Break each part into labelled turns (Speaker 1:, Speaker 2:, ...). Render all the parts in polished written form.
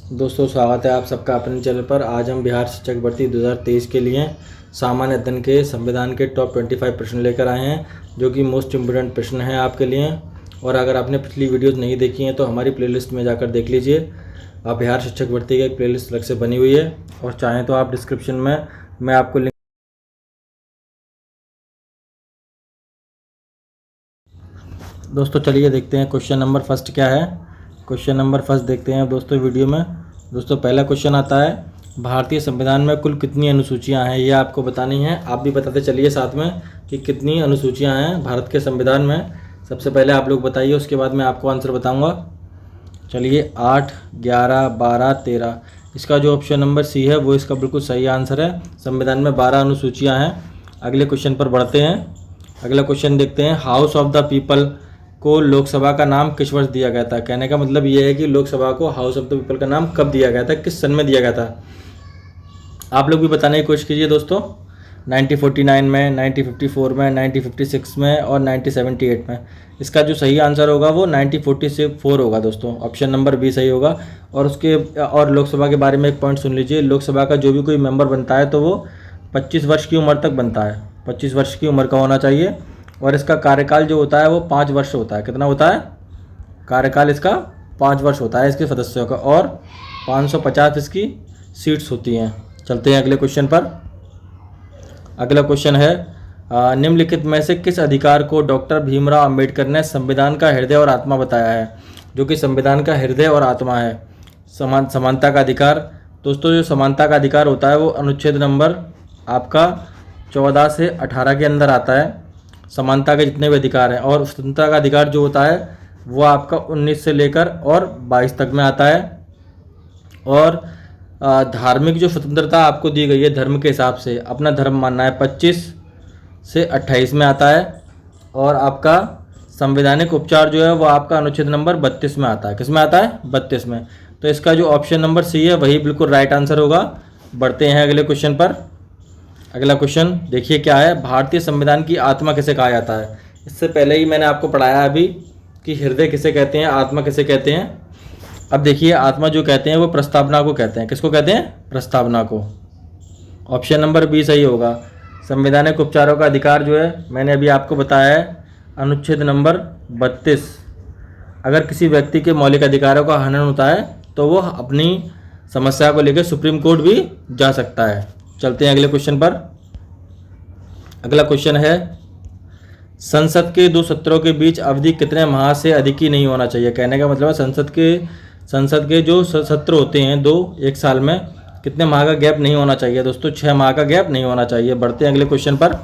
Speaker 1: दोस्तों स्वागत है आप सबका अपने चैनल पर। आज हम बिहार शिक्षक भर्ती 2023 के लिए सामान्य अध्ययन के संविधान के टॉप 25 प्रश्न लेकर आए हैं, जो कि मोस्ट इम्पोर्टेंट प्रश्न हैं आपके लिए। और अगर आपने पिछली वीडियोस नहीं देखी हैं तो हमारी प्लेलिस्ट में जाकर देख लीजिए। आप बिहार शिक्षक भर्ती की एक प्लेलिस्ट अलग से बनी हुई है, और चाहें तो आप डिस्क्रिप्शन में मैं आपको लिंक। दोस्तों चलिए देखते हैं क्वेश्चन नंबर फर्स्ट क्या है। क्वेश्चन नंबर फर्स्ट देखते हैं दोस्तों वीडियो में। दोस्तों पहला क्वेश्चन आता है, भारतीय संविधान में कुल कितनी अनुसूचियां हैं, ये आपको बतानी है। आप भी बताते चलिए साथ में कि कितनी अनुसूचियां हैं भारत के संविधान में। सबसे पहले आप लोग बताइए, उसके बाद मैं आपको आंसर बताऊंगा। चलिए 8, 11, 12, 13। इसका जो ऑप्शन नंबर सी है वो इसका बिल्कुल सही आंसर है। संविधान में 12 अनुसूचियाँ हैं। अगले क्वेश्चन पर बढ़ते हैं। अगला क्वेश्चन देखते हैं, हाउस ऑफ द पीपल को लोकसभा का नाम किस वर्ष दिया गया था। कहने का मतलब ये है कि लोकसभा को हाउस ऑफ द पीपल का नाम कब दिया गया था, किस सन में दिया गया था। आप लोग भी बताने की कोशिश कीजिए दोस्तों। 1949 में, 1954 में, 1956 में और 1978 में। इसका जो सही आंसर होगा वो 1944 होगा दोस्तों। ऑप्शन नंबर बी सही होगा। और लोकसभा के बारे में एक पॉइंट सुन लीजिए। लोकसभा का जो भी कोई मेंबर बनता है तो वो 25 वर्ष की उम्र तक बनता है। 25 वर्ष की उम्र का होना चाहिए। और इसका कार्यकाल जो होता है वो 5 वर्ष होता है। कितना होता है कार्यकाल इसका? 5 वर्ष होता है इसके सदस्यों का, और 550 इसकी सीट्स होती हैं। चलते हैं अगले क्वेश्चन पर। अगला क्वेश्चन है, निम्नलिखित में से किस अधिकार को डॉक्टर भीमराव अंबेडकर ने संविधान का हृदय और आत्मा बताया है। जो कि संविधान का हृदय और आत्मा है समानता का अधिकार। दोस्तों जो समानता का अधिकार होता है वो अनुच्छेद नंबर आपका 14 से 18 के अंदर आता है। समानता के जितने भी अधिकार हैं, और स्वतंत्रता का अधिकार जो होता है वो आपका 19 से लेकर और 22 तक में आता है। और धार्मिक जो स्वतंत्रता आपको दी गई है, धर्म के हिसाब से अपना धर्म मानना है, 25 से 28 में आता है। और आपका संवैधानिक उपचार जो है वो आपका अनुच्छेद नंबर 32 में आता है। किस में आता है? 32 में। तो इसका जो ऑप्शन नंबर सी है वही बिल्कुल राइट आंसर होगा। बढ़ते हैं अगले क्वेश्चन पर। अगला क्वेश्चन देखिए क्या है, भारतीय संविधान की आत्मा किसे कहा जाता है। इससे पहले ही मैंने आपको पढ़ाया अभी कि हृदय किसे कहते हैं, आत्मा किसे कहते हैं। अब देखिए आत्मा जो कहते हैं वो प्रस्तावना को कहते हैं। किसको कहते हैं? प्रस्तावना को। ऑप्शन नंबर बी सही होगा। संवैधानिक उपचारों का अधिकार जो है मैंने अभी आपको बताया है, अनुच्छेद नंबर 32। अगर किसी व्यक्ति के मौलिक अधिकारों का हनन होता है तो वो अपनी समस्या को लेकर सुप्रीम कोर्ट भी जा सकता है। चलते हैं अगले क्वेश्चन पर। अगला क्वेश्चन है, संसद के 2 सत्रों के बीच अवधि कितने माह से अधिक ही नहीं होना चाहिए। कहने का मतलब है संसद के जो सत्र होते हैं 2 एक साल में, कितने माह का गैप नहीं होना चाहिए दोस्तों? 6 माह का गैप नहीं होना चाहिए। बढ़ते हैं अगले क्वेश्चन पर।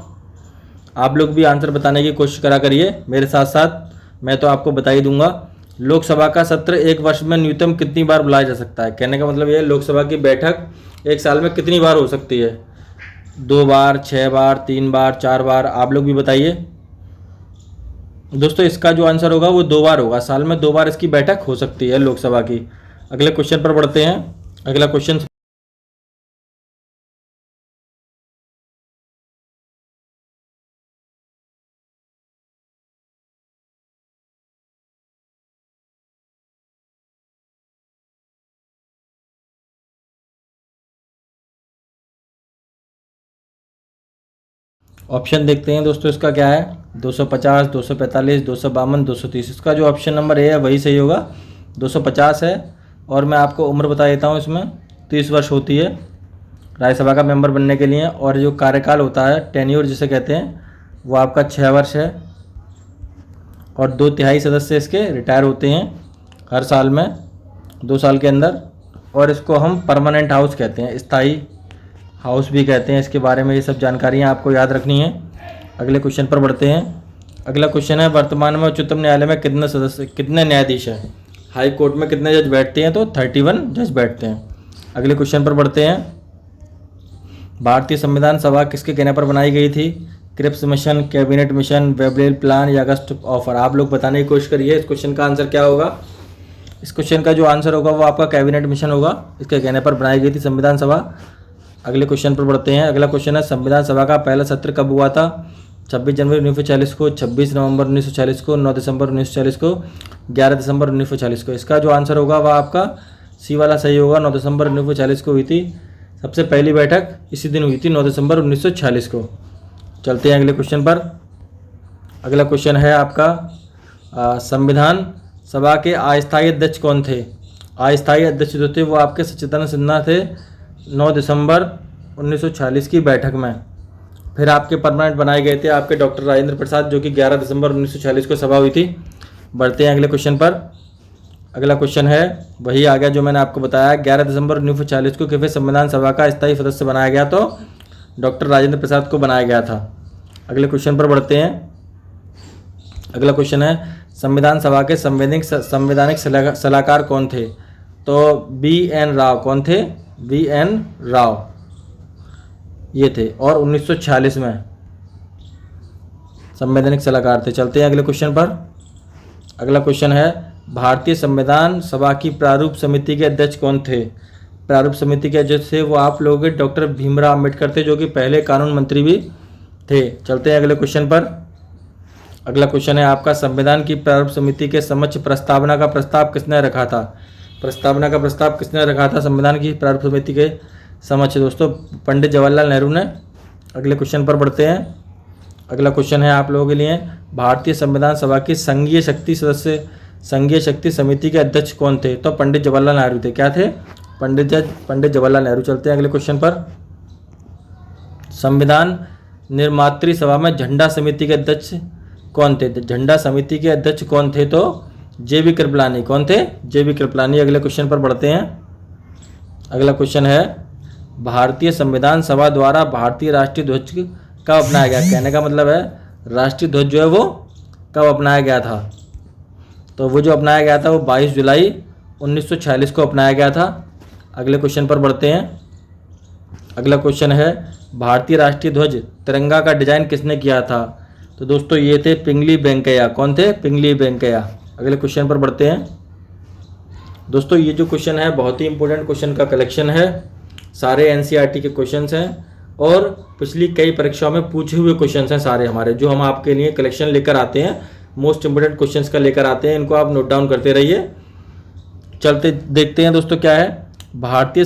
Speaker 1: आप लोग भी आंसर बताने की कोशिश करा करिए मेरे साथ साथ, मैं तो आपको बता ही दूंगा। लोकसभा का सत्र एक वर्ष में न्यूनतम कितनी बार बुलाया जा सकता है। कहने का मतलब यह लोकसभा की बैठक एक साल में कितनी बार हो सकती है? 2 बार, 6 बार, 3 बार, 4 बार। आप लोग भी बताइए दोस्तों। इसका जो आंसर होगा वो 2 बार होगा। साल में 2 बार इसकी बैठक हो सकती है लोकसभा की। अगले क्वेश्चन पर बढ़ते हैं। अगला क्वेश्चन, ऑप्शन देखते हैं दोस्तों। इसका क्या है? 250, 245, 252, 230। इसका जो ऑप्शन नंबर ए है वही सही होगा, 250 है। और मैं आपको उम्र बता देता हूँ, इसमें 30 वर्ष होती है राज्यसभा का मेंबर बनने के लिए। और जो कार्यकाल होता है, टेन्योर जिसे कहते हैं, वो आपका 6 वर्ष है। और 2/3 सदस्य इसके रिटायर होते हैं हर साल में, 2 साल के अंदर। और इसको हम परमानेंट हाउस कहते हैं, स्थायी हाउस भी कहते हैं। इसके बारे में ये सब जानकारियाँ आपको याद रखनी है। अगले क्वेश्चन पर बढ़ते हैं। अगला क्वेश्चन है, वर्तमान में उच्चतम न्यायालय में कितने न्यायाधीश हैं। हाई कोर्ट में कितने जज बैठते हैं? तो 31 जज बैठते हैं। अगले क्वेश्चन पर बढ़ते हैं। भारतीय संविधान सभा किसके कहने पर बनाई गई थी। Cripps mission, cabinet mission, Wavell plan या अगस्त ऑफर। आप लोग बताने की कोशिश करिए इस क्वेश्चन का आंसर क्या होगा। इस क्वेश्चन का जो आंसर होगा वो आपका कैबिनेट मिशन होगा। इसके कहने पर बनाई गई थी संविधान सभा। अगले क्वेश्चन पर बढ़ते हैं। अगला क्वेश्चन है, संविधान सभा का पहला सत्र कब हुआ था। 26 जनवरी 1940 को, 26 नवंबर 1940 को, 9 दिसंबर 1940 को, 11 दिसंबर 1940 को। इसका जो आंसर होगा वह आपका सी वाला सही होगा। 9 दिसंबर 1946 को हुई थी सबसे पहली बैठक, इसी दिन हुई थी 9 दिसंबर 1946 को। चलते हैं अगले क्वेश्चन पर। अगला क्वेश्चन है आपका संविधान सभा के अस्थायी अध्यक्ष कौन थे? अस्थायी अध्यक्ष जो थे वो आपके सच्चिदानंद सिन्हा थे 9 दिसंबर 1946 की बैठक में। फिर आपके परमानेंट बनाए गए थे आपके डॉक्टर राजेंद्र प्रसाद, जो कि 11 दिसंबर 1946 को सभा हुई थी। बढ़ते हैं अगले क्वेश्चन पर। अगला क्वेश्चन है वही आ गया जो मैंने आपको बताया, 11 दिसंबर 1946 को किस संविधान सभा का स्थायी सदस्य बनाया गया? तो डॉक्टर राजेंद्र प्रसाद को बनाया गया था। अगले क्वेश्चन पर बढ़ते हैं। अगला क्वेश्चन है संविधान सभा के संवैधानिक सलाहकार कौन थे? तो बी.एन. राव। कौन थे? बी.एन. राव ये थे, और 1946 में संवैधानिक सलाहकार थे। चलते हैं अगले क्वेश्चन पर। अगला क्वेश्चन है भारतीय संविधान सभा की प्रारूप समिति के अध्यक्ष कौन थे? प्रारूप समिति के अध्यक्ष थे वो आप लोगों के डॉक्टर भीमराव अम्बेडकर थे, जो कि पहले कानून मंत्री भी थे। चलते हैं अगले क्वेश्चन पर। अगला क्वेश्चन है आपका संविधान की प्रारूप समिति के समक्ष प्रस्तावना का प्रस्ताव किसने रखा था? प्रस्तावना का प्रस्ताव किसने रखा था संविधान की प्रारूप समिति के समक्ष? दोस्तों शहीद जवाहरलाल नेहरू ने। अगले क्वेश्चन पर बढ़ते हैं। अगला क्वेश्चन है आप लोगों के लिए भारतीय संविधान सभा की संघीय शक्ति समिति के अध्यक्ष कौन थे? तो पंडित जवाहरलाल नेहरू थे। क्या थे? पंडित जवाहरलाल नेहरू। चलते हैं अगले क्वेश्चन पर। संविधान निर्मात्री सभा में झंडा समिति के अध्यक्ष कौन थे? झंडा समिति के अध्यक्ष कौन थे? तो जे.बी. कृपलानी। कौन थे? जे.बी. कृपलानी। अगले क्वेश्चन पर बढ़ते हैं। अगला क्वेश्चन है भारतीय संविधान सभा द्वारा भारतीय राष्ट्रीय ध्वज कब अपनाया गया? कहने का मतलब है राष्ट्रीय ध्वज जो है वो कब अपनाया गया था? तो वो जो अपनाया गया था वो 22 जुलाई 1946 को अपनाया गया था। अगले क्वेश्चन पर बढ़ते हैं। अगला क्वेश्चन है भारतीय राष्ट्रीय ध्वज तिरंगा का डिजाइन किसने किया था? तो दोस्तों ये थे पिंगली वेंकैया। कौन थे? पिंगली वेंकैया। अगले क्वेश्चन पर बढ़ते हैं। दोस्तों ये जो क्वेश्चन है बहुत ही इंपॉर्टेंट क्वेश्चन का कलेक्शन है, सारे एनसीईआरटी के क्वेश्चंस हैं और पिछली कई परीक्षाओं में पूछे हुए क्वेश्चंस हैं सारे हमारे, जो हम आपके लिए कलेक्शन लेकर आते हैं, मोस्ट इंपोर्टेंट क्वेश्चंस का लेकर आते हैं। इनको आप नोट डाउन करते रहिए। चलते देखते हैं दोस्तों क्या है भारतीय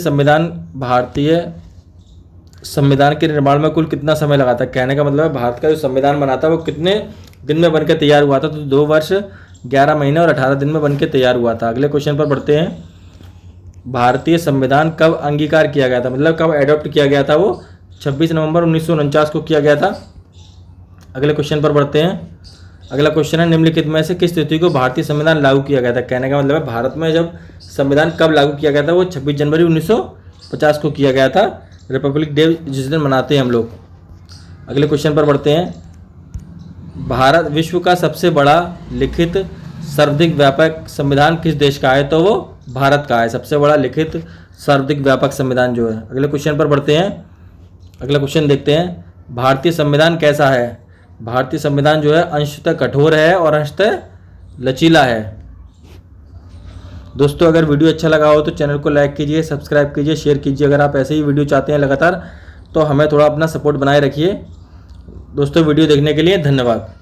Speaker 1: संविधान के निर्माण में कुल कितना समय लगा था? कहने का मतलब है भारत का जो संविधान बना था वो कितने दिन में बनकर तैयार हुआ था? तो 2 वर्ष 11 महीने और 18 दिन में बनकर तैयार हुआ था। अगले क्वेश्चन पर बढ़ते हैं। भारतीय संविधान कब अंगीकार किया गया था? मतलब कब एडॉप्ट किया गया था? वो 26 नवंबर 1949 को किया गया था। अगले क्वेश्चन पर बढ़ते हैं। अगला क्वेश्चन है निम्नलिखित में से किस तिथि को भारतीय संविधान लागू किया गया था? कहने का मतलब है भारत में जब संविधान कब लागू किया गया था? वो 26 जनवरी 1950 को किया गया था, रिपब्लिक डे जिस दिन मनाते हैं हम लोग। अगले क्वेश्चन पर बढ़ते हैं। भारत विश्व का सबसे बड़ा लिखित सर्वाधिक व्यापक संविधान किस देश का है? तो वो भारत का है, सबसे बड़ा लिखित सर्वाधिक व्यापक संविधान जो है। अगले क्वेश्चन पर बढ़ते हैं। अगला क्वेश्चन देखते हैं भारतीय संविधान कैसा है? भारतीय संविधान जो है अंशतः कठोर है और अंशतः लचीला है। दोस्तों अगर वीडियो अच्छा लगा हो तो चैनल को लाइक कीजिए, सब्सक्राइब कीजिए, शेयर कीजिए। अगर आप ऐसे ही वीडियो चाहते हैं लगातार तो हमें थोड़ा अपना सपोर्ट बनाए रखिए। दोस्तों वीडियो देखने के लिए धन्यवाद।